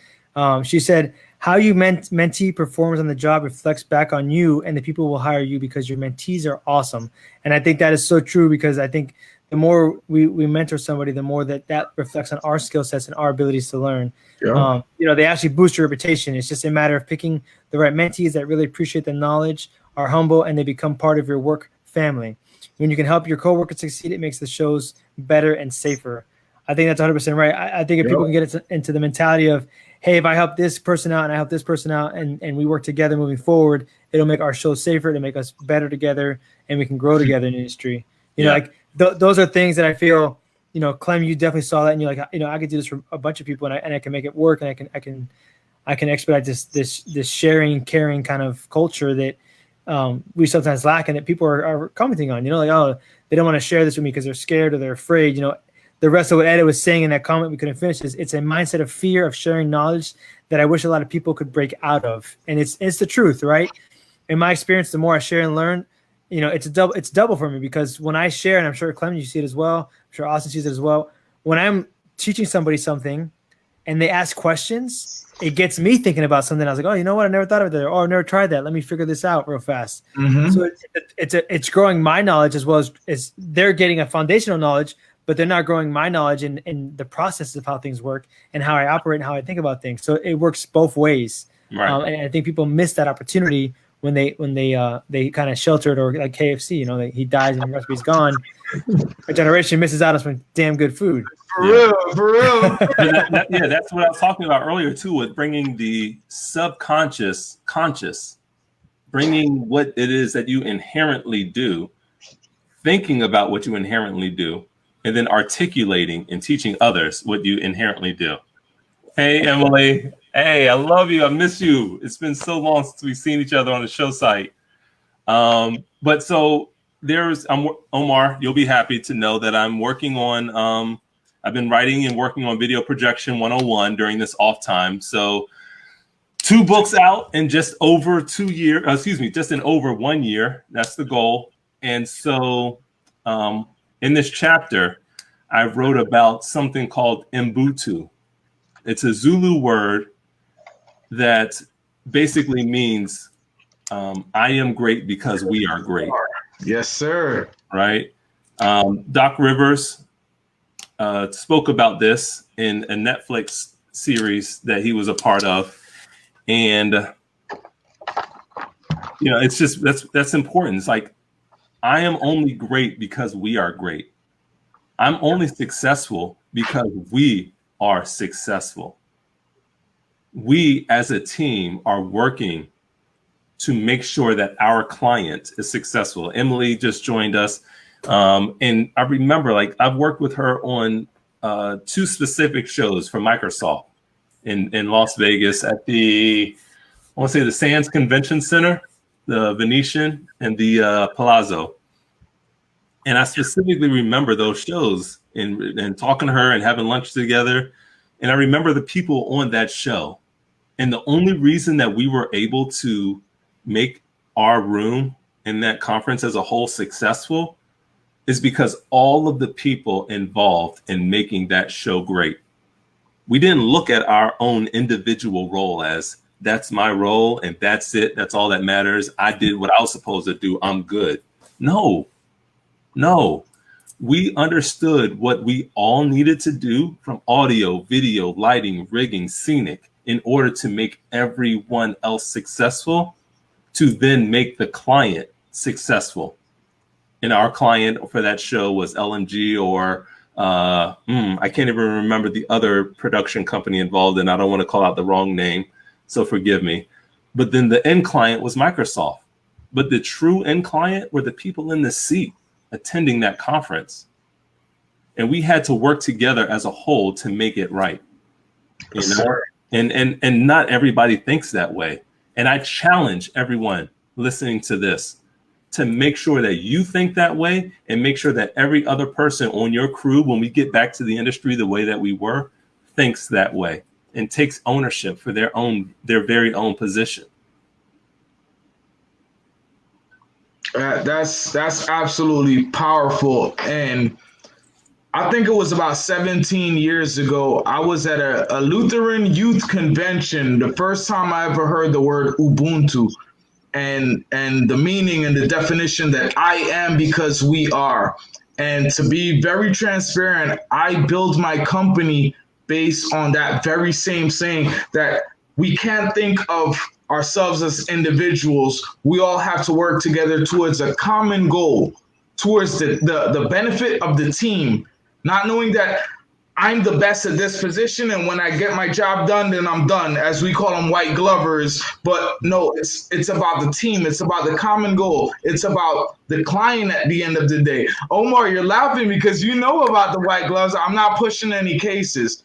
She said, "How you mentee performs on the job reflects back on you, and the people will hire you because your mentees are awesome." And I think that is so true, because I think the more we mentor somebody, the more that reflects on our skill sets and our abilities to learn. Yeah. They actually boost your reputation. It's just a matter of picking the right mentees that really appreciate the knowledge, are humble, and they become part of your work family. When you can help your coworkers succeed, it makes the shows better and safer. I think that's 100% right. I think if people can get into the mentality of, hey, if I help this person out and I help this person out, and we work together moving forward, it'll make our show safer, it'll make us better together, and we can grow together in the industry. Those are things that I feel, Clem, you definitely saw that, and you're like, I could do this for a bunch of people, and I can make it work, and I can expedite this sharing, caring kind of culture that we sometimes lack, and that people are commenting on, like, oh, they don't want to share this with me because they're scared or they're afraid. The rest of what Ed was saying in that comment we couldn't finish is it's a mindset of fear of sharing knowledge that I wish a lot of people could break out of. And it's the truth, right? In my experience, the more I share and learn, it's double for me, because when I share, and I'm sure Clem, you see it as well, I'm sure Austin sees it as well, when I'm teaching somebody something and they ask questions, it gets me thinking about something. I was like, oh, you know what? I never thought of it there. Oh, I've never tried that. Let me figure this out real fast. Mm-hmm. So it's growing my knowledge as well as they're getting a foundational knowledge, but they're not growing my knowledge in the process of how things work and how I operate and how I think about things. So it works both ways. Right. And I think people miss that opportunity when they kind of sheltered, or like KFC, he dies and the recipe's gone. A generation misses out on some damn good food. For real. That's what I was talking about earlier too, with bringing the subconscious conscious, bringing what it is that you inherently do, thinking about what you inherently do, and then articulating and teaching others what you inherently do. Hey, Emily. Hey, I love you. I miss you. It's been so long since we've seen each other on the show site. But so Omar, you'll be happy to know that I'm working on, I've been writing and working on Video Projection 101 during this off time. So 2 books out in just over 2 years, just in over 1 year. That's the goal. And so in this chapter, I wrote about something called mbutu. It's a Zulu word that basically means I am great because we are great. Yes, sir. Right. Doc Rivers spoke about this in a Netflix series that he was a part of. And, it's just that's important. It's like, I am only great because we are great. I'm only successful because we are successful. We as a team are working to make sure that our client is successful. Emily just joined us. And I remember, I've worked with her on 2 specific shows for Microsoft in Las Vegas at the Sands Convention Center, the Venetian, and the Palazzo. And I specifically remember those shows and talking to her and having lunch together. And I remember the people on that show. And the only reason that we were able to make our room in that conference as a whole successful is because all of the people involved in making that show great. We didn't look at our own individual role as that's my role and that's it. That's all that matters. I did what I was supposed to do. I'm good. No. We understood what we all needed to do, from audio, video, lighting, rigging, scenic, in order to make everyone else successful, to then make the client successful. And our client for that show was LMG, or I can't even remember the other production company involved, and I don't want to call out the wrong name, so forgive me. But then the end client was Microsoft. But the true end client were the people in the seat attending that conference. And we had to work together as a whole to make it right. And not everybody thinks that way. And I challenge everyone listening to this to make sure that you think that way, and make sure that every other person on your crew, when we get back to the industry the way that we were, thinks that way and takes ownership for their very own position. That's absolutely powerful. And I think it was about 17 years ago. I was at a Lutheran youth convention. The first time I ever heard the word Ubuntu and the meaning and the definition that I am because we are. And to be very transparent, I build my company based on that very same saying that we can't think of ourselves as individuals. We all have to work together towards a common goal, towards the benefit of the team, not knowing that I'm the best at this position, and when I get my job done, then I'm done, as we call them, white glovers. But no, it's about the team. It's about the common goal. It's about the client at the end of the day. Omar, you're laughing because you know about the white gloves. I'm not pushing any cases.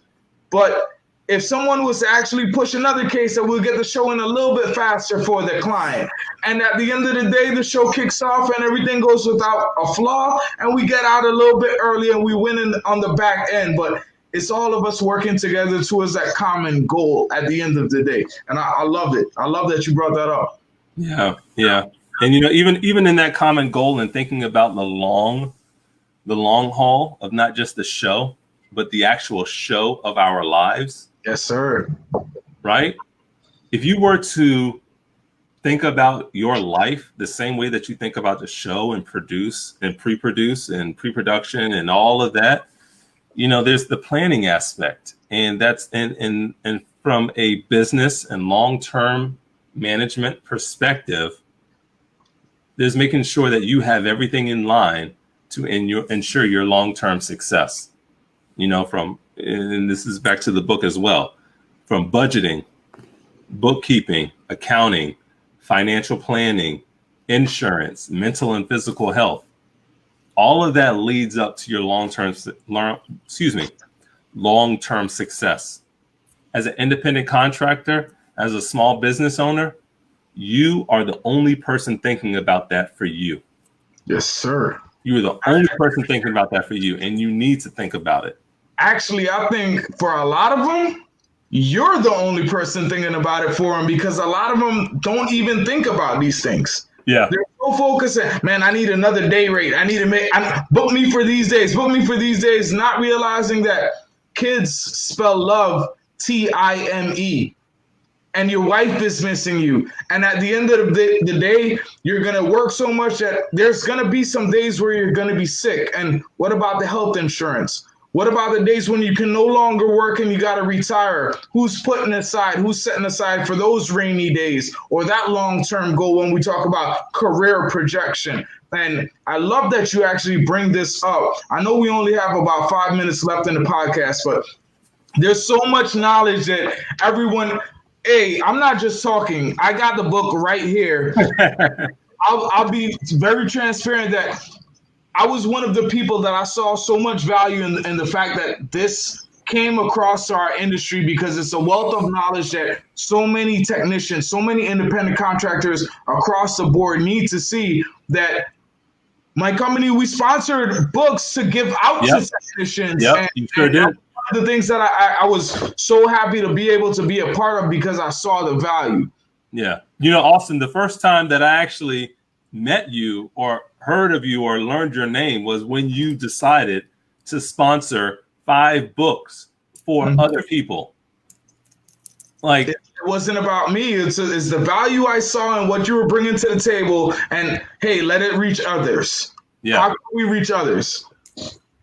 But if someone was to actually push another case, that we'll get the show in a little bit faster for the client. And at the end of the day, the show kicks off and everything goes without a flaw, and we get out a little bit early and we win on the back end. But it's all of us working together towards that common goal at the end of the day. And I love it. I love that you brought that up. Yeah, yeah. And even in that common goal and thinking about the long haul of not just the show, but the actual show of our lives. Yes, sir. Right? If you were to think about your life the same way that you think about the show and produce and pre-produce and pre-production and all of that, there's the planning aspect. And that's and from a business and long-term management perspective, there's making sure that you have everything in line to ensure your long-term success. And this is back to the book as well, from budgeting, bookkeeping, accounting, financial planning, insurance, mental and physical health. All of that leads up to your long-term success. As an independent contractor, as a small business owner, you are the only person thinking about that for you. Yes, sir. You are the only person thinking about that for you, and you need to think about it. Actually, I think for a lot of them, you're the only person thinking about it for them, because a lot of them don't even think about these things. Yeah. They're so focused on, man, I need another day rate. Book me for these days, not realizing that kids spell love Time. And your wife is missing you. And at the end of the day, you're going to work so much that there's going to be some days where you're going to be sick. And what about the health insurance? What about the days when you can no longer work and you got to retire? Who's setting aside for those rainy days or that long-term goal when we talk about career projection? And I love that you actually bring this up. I know we only have about 5 minutes left in the podcast, but there's so much knowledge that everyone... Hey, I'm not just talking. I got the book right here. I'll be very transparent that I was one of the people that I saw so much value in the fact that this came across to our industry, because it's a wealth of knowledge that so many technicians, so many independent contractors across the board need to see. That my company, we sponsored books to give out to technicians. Yep, you sure did. The things that I was so happy to be able to be a part of, because I saw the value. Yeah. Austin, the first time that I actually met you or heard of you or learned your name was when you decided to sponsor 5 books for other people. Like, it wasn't about me. It's the value I saw and what you were bringing to the table. And hey, let it reach others. Yeah. How can we reach others?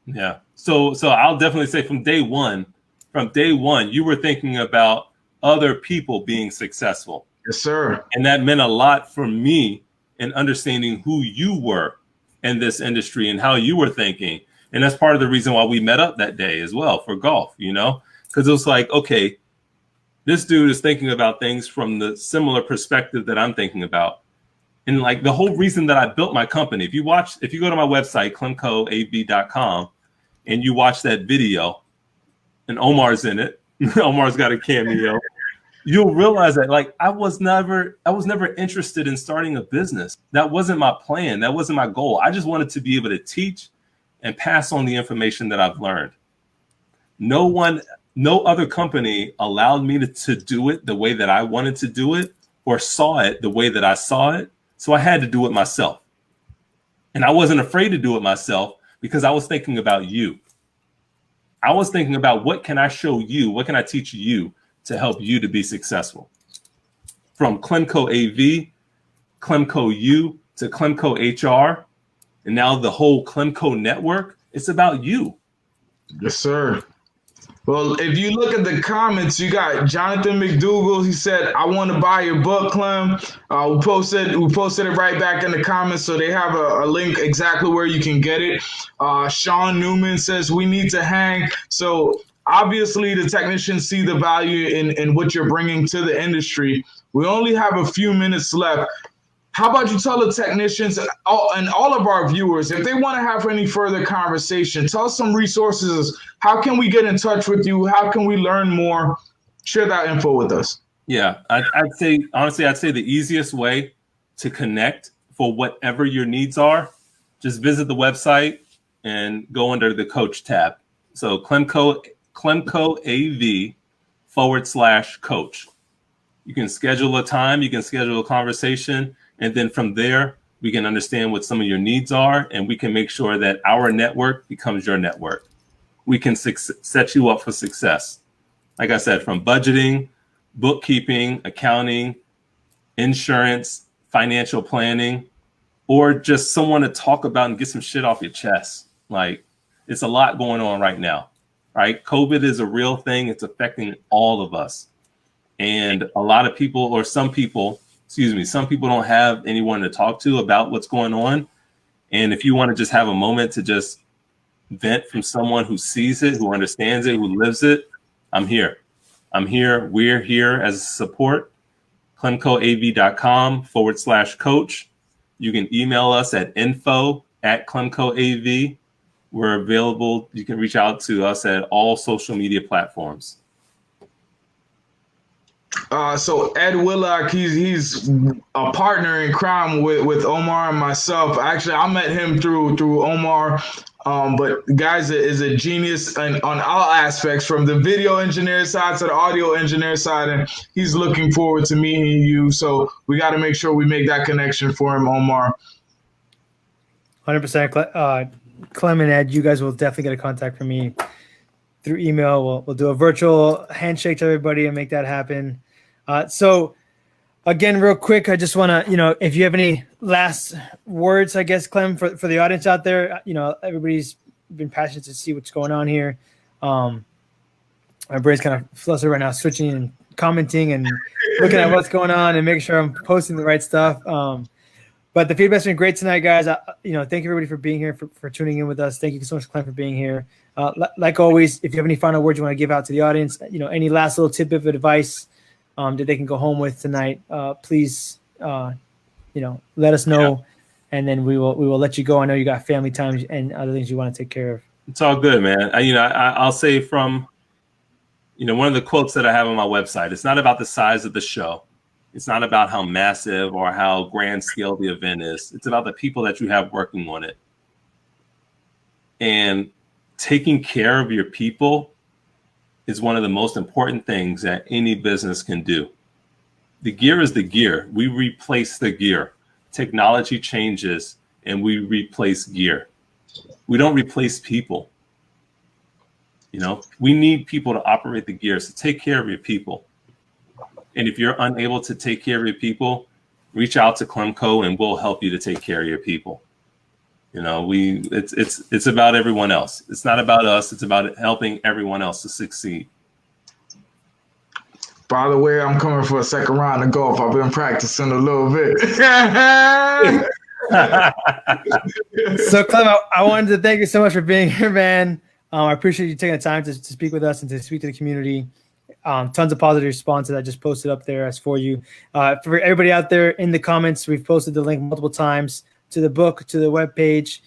Yeah. So I'll definitely say from day one, you were thinking about other people being successful. Yes, sir. And that meant a lot for me in understanding who you were in this industry and how you were thinking. And that's part of the reason why we met up that day as well for golf, because it was like, okay, this dude is thinking about things from the similar perspective that I'm thinking about. And like the whole reason that I built my company, if you go to my website, CLEMCO.AV.com, and you watch that video and Omar's in it, Omar's got a cameo, you'll realize that like I was never interested in starting a business. That wasn't my plan. That wasn't my goal. I just wanted to be able to teach and pass on the information that I've learned. No other company allowed me to do it the way that I wanted to do it or saw it the way that I saw it. So I had to do it myself. And I wasn't afraid to do it myself because I was thinking about you. I was thinking about what can I show you? What can I teach you to help you to be successful? From CLEMCO.AV, CLEMCO.U to CLEMCO HR, and now the whole CLEMCO network, it's about you. Yes, sir. Well, if you look at the comments, you got Jonathan McDougall. He said, "I want to buy your book, Clem." We posted it right back in the comments, so they have a link exactly where you can get it. Sean Newman says, "We need to hang." So obviously, the technicians see the value in what you're bringing to the industry. We only have a few minutes left. How about you tell the technicians and all of our viewers, if they want to have any further conversation, tell us some resources. How can we get in touch with you? How can we learn more? Share that info with us. Yeah, I'd say, honestly, I'd say the easiest way to connect for whatever your needs are, just visit the website and go under the coach tab. So CLEMCO.AV/coach. You can schedule a time, you can schedule a conversation, and then from there, we can understand what some of your needs are, and we can make sure that our network becomes your network. We can set you up for success. Like I said, from budgeting, bookkeeping, accounting, insurance, financial planning, or just someone to talk about and get some shit off your chest. Like, it's a lot going on right now, right? COVID is a real thing. It's affecting all of us. And a lot of people, or some people don't have anyone to talk to about what's going on. And if you want to just have a moment to just vent from someone who sees it, who understands it, who lives it, I'm here. We're here as support. CLEMCO.AV.com/coach. You can email us at info@CLEMCO.AV. We're available. You can reach out to us at all social media platforms. So Ed Willock, he's a partner in crime with Omar and myself. Actually, I met him through Omar. But guys is a genius on all aspects, from the video engineer side to the audio engineer side, and he's looking forward to meeting you. So we got to make sure we make that connection for him, Omar. 100%. Clem and Ed, you guys will definitely get a contact from me through email. We'll do a virtual handshake to everybody and make that happen. So again, real quick, I just want to, if you have any last words, I guess, Clem, for the audience out there, everybody's been passionate to see what's going on here. My brain's kind of flustered right now, switching and commenting and looking at what's going on and making sure I'm posting the right stuff. But the feedback's been great tonight, guys. Thank you everybody for being here, for tuning in with us. Thank you so much, Clem, for being here. Like always, if you have any final words you want to give out to the audience, any last little tidbit of advice that they can go home with tonight, please, let us know, and then we will let you go. I know you got family time and other things you want to take care of. It's all good, man. I'll say from, one of the quotes that I have on my website, it's not about the size of the show. It's not about how massive or how grand scale the event is. It's about the people that you have working on it. And taking care of your people is one of the most important things that any business can do. The gear is the gear. We replace the gear. Technology changes and we replace gear. We don't replace people. We need people to operate the gear. So take care of your people. And if you're unable to take care of your people, reach out to CLEMCO and we'll help you to take care of your people. It's about everyone else. It's not about us. It's about helping everyone else to succeed. By the way, I'm coming for a second round of golf. I've been practicing a little bit. So, Clem, I wanted to thank you so much for being here, man. I appreciate you taking the time to speak with us and to speak to the community. Tons of positive responses I just posted up there as for you. For everybody out there in the comments, we've posted the link multiple times to the book, to the webpage.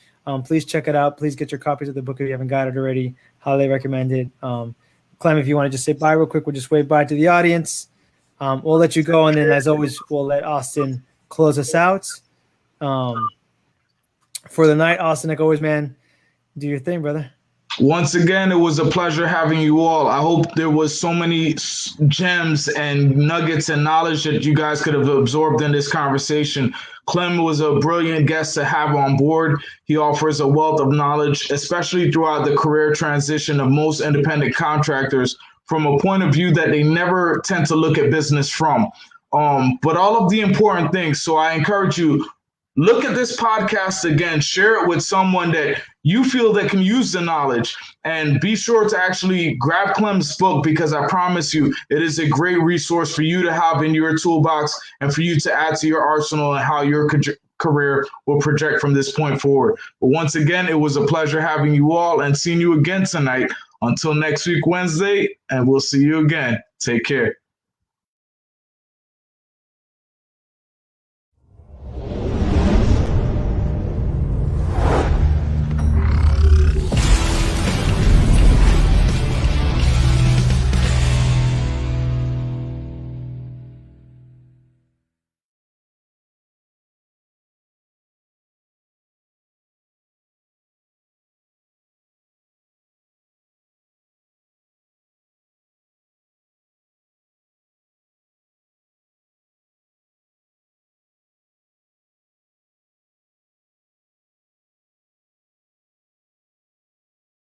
Please check it out. Please get your copies of the book if you haven't got it already. Highly recommend it. Clem, if you want to just say bye real quick, we'll just wave bye to the audience. We'll let you go, and then as always, we'll let Austin close us out. For the night, Austin, like always, man, do your thing, brother. Once again, it was a pleasure having you all. I hope there was so many gems and nuggets and knowledge that you guys could have absorbed in this conversation. Clem was a brilliant guest to have on board. He offers a wealth of knowledge, especially throughout the career transition of most independent contractors, from a point of view that they never tend to look at business from. But all of the important things. So I encourage you, look at this podcast again, share it with someone that you feel that can use the knowledge, and be sure to actually grab Clem's book, because I promise you it is a great resource for you to have in your toolbox and for you to add to your arsenal and how your career will project from this point forward. But once again, it was a pleasure having you all and seeing you again tonight. Until next week, Wednesday, and we'll see you again. Take care.